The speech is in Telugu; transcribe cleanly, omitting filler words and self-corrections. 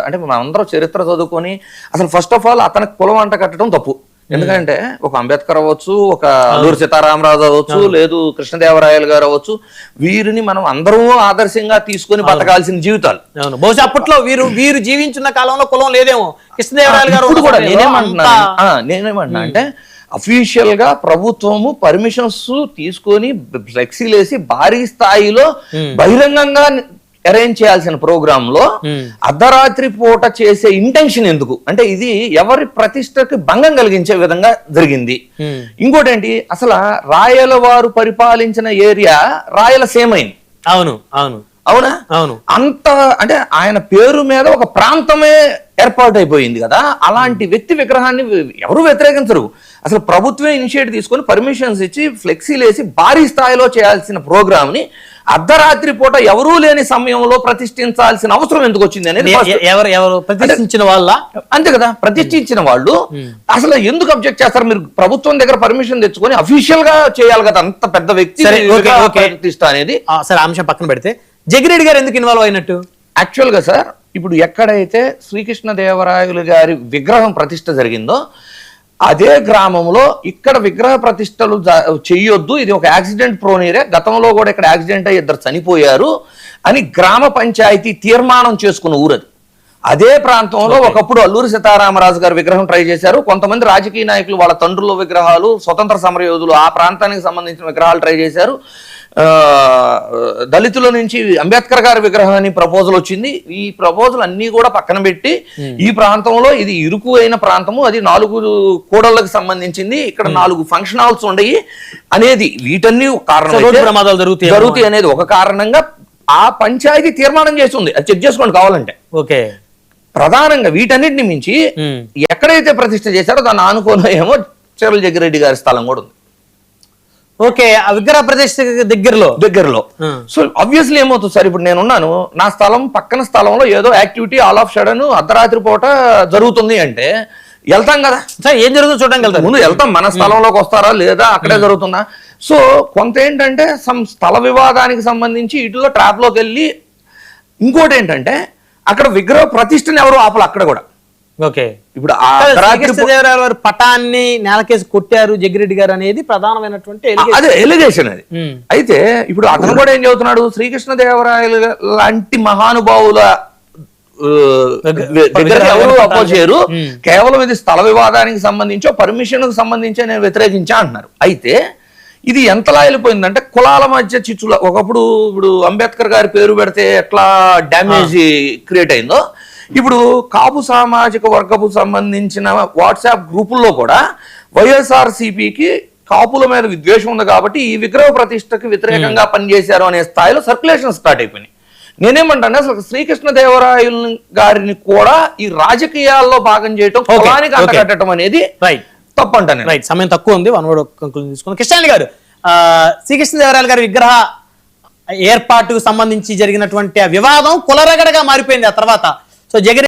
అంటే మనందరం చరిత్ర చదువుకొని అసలు ఫస్ట్ ఆఫ్ ఆల్ అతనికి కులం అంట కట్టడం తప్పు. ఎందుకంటే ఒక అంబేద్కర్ అవ్వచ్చు, ఒక అల్లూరి సీతారామరాజు అవ్వచ్చు, లేదు కృష్ణదేవరాయలు గారు అవ్వచ్చు, వీరిని మనం అందరూ ఆదర్శంగా తీసుకొని బతకాల్సిన జీవితాలు. బహుశా అప్పట్లో వీరు జీవించిన కాలంలో కులం లేదేమో. కృష్ణదేవరాయలు గారు కూడా నేనేమంటున్నా అంటే అఫీషియల్ గా ప్రభుత్వము పర్మిషన్స్ తీసుకొని ఫ్లెక్సీలేసి భారీ స్థాయిలో బహిరంగంగా అరేంజ్ చేయాల్సిన ప్రోగ్రామ్ లో అర్ధరాత్రి పూట చేసే ఇంటెన్షన్ ఎందుకు అంటే ఇది ఎవరి ప్రతిష్టకి భంగం కలిగించే విధంగా జరిగింది. ఇంకోటి ఏంటి, అసలు రాయల వారు పరిపాలించిన ఏరియా రాయలసీమ అయింది. అవునా? అంత అంటే ఆయన పేరు మీద ఒక ప్రాంతమే ఏర్పాటు అయిపోయింది కదా. అలాంటి వ్యక్తి విగ్రహాన్ని ఎవరు వ్యతిరేకించరు. అసలు ప్రభుత్వమే ఇనిషియేటివ్ తీసుకొని పర్మిషన్స్ ఇచ్చి ఫ్లెక్సీలు వేసి భారీ స్థాయిలో చేయాల్సిన ప్రోగ్రామ్ ని అర్ధరాత్రి పూట ఎవరూ లేని సమయంలో ప్రతిష్ఠించాల్సిన అవసరం ఎందుకు వచ్చింది అనేది ఎవరు ప్రతిష్ఠించిన వాళ్ళ అంతే కదా. ప్రతిష్ఠించిన వాళ్ళు అసలు ఎందుకు అబ్జెక్ట్ చేస్తారు? మీరు ప్రభుత్వం దగ్గర పర్మిషన్ తెచ్చుకొని అఫీషియల్ గా చేయాలి కదా. అంత పెద్ద వ్యక్తి ప్రతిష్ఠ అనేది. సరే, అంశం పక్కన పెడితే జగ్గిరెడ్డి గారు ఎందుకు ఇన్వాల్వ్ అయినట్టు? యాక్చువల్ గా సార్, ఇప్పుడు ఎక్కడైతే శ్రీకృష్ణదేవరాయలు గారి విగ్రహం ప్రతిష్ఠ జరిగిందో అదే గ్రామంలో ఇక్కడ విగ్రహ ప్రతిష్టలు చెయ్యొద్దు, ఇది ఒక యాక్సిడెంట్ ప్రోన్ ఏరియా, గతంలో కూడా ఇక్కడ యాక్సిడెంట్ అయ్యి 2 చనిపోయారు అని గ్రామ పంచాయతీ తీర్మానం చేసుకున్న ఊరది. అదే ప్రాంతంలో ఒకప్పుడు అల్లూరి సీతారామరాజు గారి విగ్రహం ట్రై చేశారు. కొంతమంది రాజకీయ నాయకులు వాళ్ళ తండ్రుల విగ్రహాలు, స్వతంత్ర సమరయోధులు ఆ ప్రాంతానికి సంబంధించిన విగ్రహాలు ట్రై చేశారు. దళితుల నుంచి అంబేద్కర్ గారి విగ్రహాన్ని ప్రపోజల్ వచ్చింది. ఈ ప్రపోజల్ అన్ని కూడా పక్కన పెట్టి ఈ ప్రాంతంలో ఇది ఇరుకు అయిన ప్రాంతము, అది 4 కూడళ్లకు సంబంధించింది, ఇక్కడ 4 ఫంక్షన్ హాల్స్ ఉండయి అనేది వీటన్ని ప్రమాదాలు జరుగుతాయి అనేది ఒక కారణంగా ఆ పంచాయతీ తీర్మానం చేస్తుంది. అది చెక్ చేసుకోండి కావాలంటే. ఓకే, ప్రధానంగా వీటన్నిటిని మించి ఎక్కడైతే ప్రతిష్ఠ చేశారో దాన్ని ఆనుకోనో ఏమో చెర్ల జగ్గిరెడ్డి గారి స్థలం కూడా ఉంది. ఓకే, ఆ విగ్రహ ప్రతిష్ఠ దగ్గరలో. సో ఆబ్వియస్లీ ఏమవుతుంది సార్, ఇప్పుడు నేనున్నాను, నా స్థలం పక్కన స్థలంలో ఏదో యాక్టివిటీ ఆల్ ఆఫ్ సడన్ అర్ధరాత్రి పూట జరుగుతుంది అంటే వెళ్తాం కదా. ఏం జరుగుతుందో చూడడానికి ముందు వెళ్తాం, మన స్థలంలోకి వస్తారా లేదా అక్కడే జరుగుతుందా. సో కొంత ఏంటంటే స్థల వివాదానికి సంబంధించి ఇటులో ట్రాప్ లోకి వెళ్ళి, ఇంకోటి ఏంటంటే అక్కడ విగ్రహ ప్రతిష్టని ఎవరు ఆపలు అక్కడ కూడా. ఓకే, ఇప్పుడు కృష్ణదేవరాయలు వారి పటాన్ని నేలకేసి కొట్టారు జగ్గిరెడ్డి గారు అనేది ప్రధానమైనటువంటి అదే ఎలిగేషన్ అది. అయితే ఇప్పుడు అతను కూడా ఏం చెబుతున్నాడు, శ్రీకృష్ణదేవరాయలు లాంటి మహానుభావుల దగ్గర ఎవరు అపోజ్ చేయరు, కేవలం ఇది స్థల వివాదానికి సంబంధించో పర్మిషన్ కు సంబంధించో నేను వ్యతిరేకించా అంటున్నారు. అయితే ఇది ఎంతలా వెళ్ళిపోయిందంటే కులాల మధ్య చిచ్చుల. ఒకప్పుడు ఇప్పుడు అంబేద్కర్ గారి పేరు పెడితే ఎట్లా డ్యామేజ్ క్రియేట్ అయిందో, ఇప్పుడు కాపు సామాజిక వర్గపు సంబంధించిన వాట్సాప్ గ్రూపుల్లో కూడా వైఎస్ఆర్సీపీకి కాపుల మీద విద్వేషం ఉంది కాబట్టి ఈ విగ్రహ ప్రతిష్టకి వ్యతిరేకంగా పనిచేశారు అనే స్థాయిలో సర్క్యులేషన్ స్టార్ట్ అయిపోయినాయి. నేనేమంటాను, అసలు శ్రీకృష్ణదేవరాయలు గారిని కూడా ఈ రాజకీయాల్లో భాగం చేయటం, కులానికి అంటగట్టడం అనేది తప్పంటాను. రైట్, సమయం తక్కువ ఉంది, తీసుకుని కృష్ణాని గారు, శ్రీకృష్ణదేవరాయలు గారి విగ్రహ ఏర్పాటుకు సంబంధించి జరిగినటువంటి వివాదం కులరగడగా మారిపోయింది ఆ తర్వాత. సో జగన్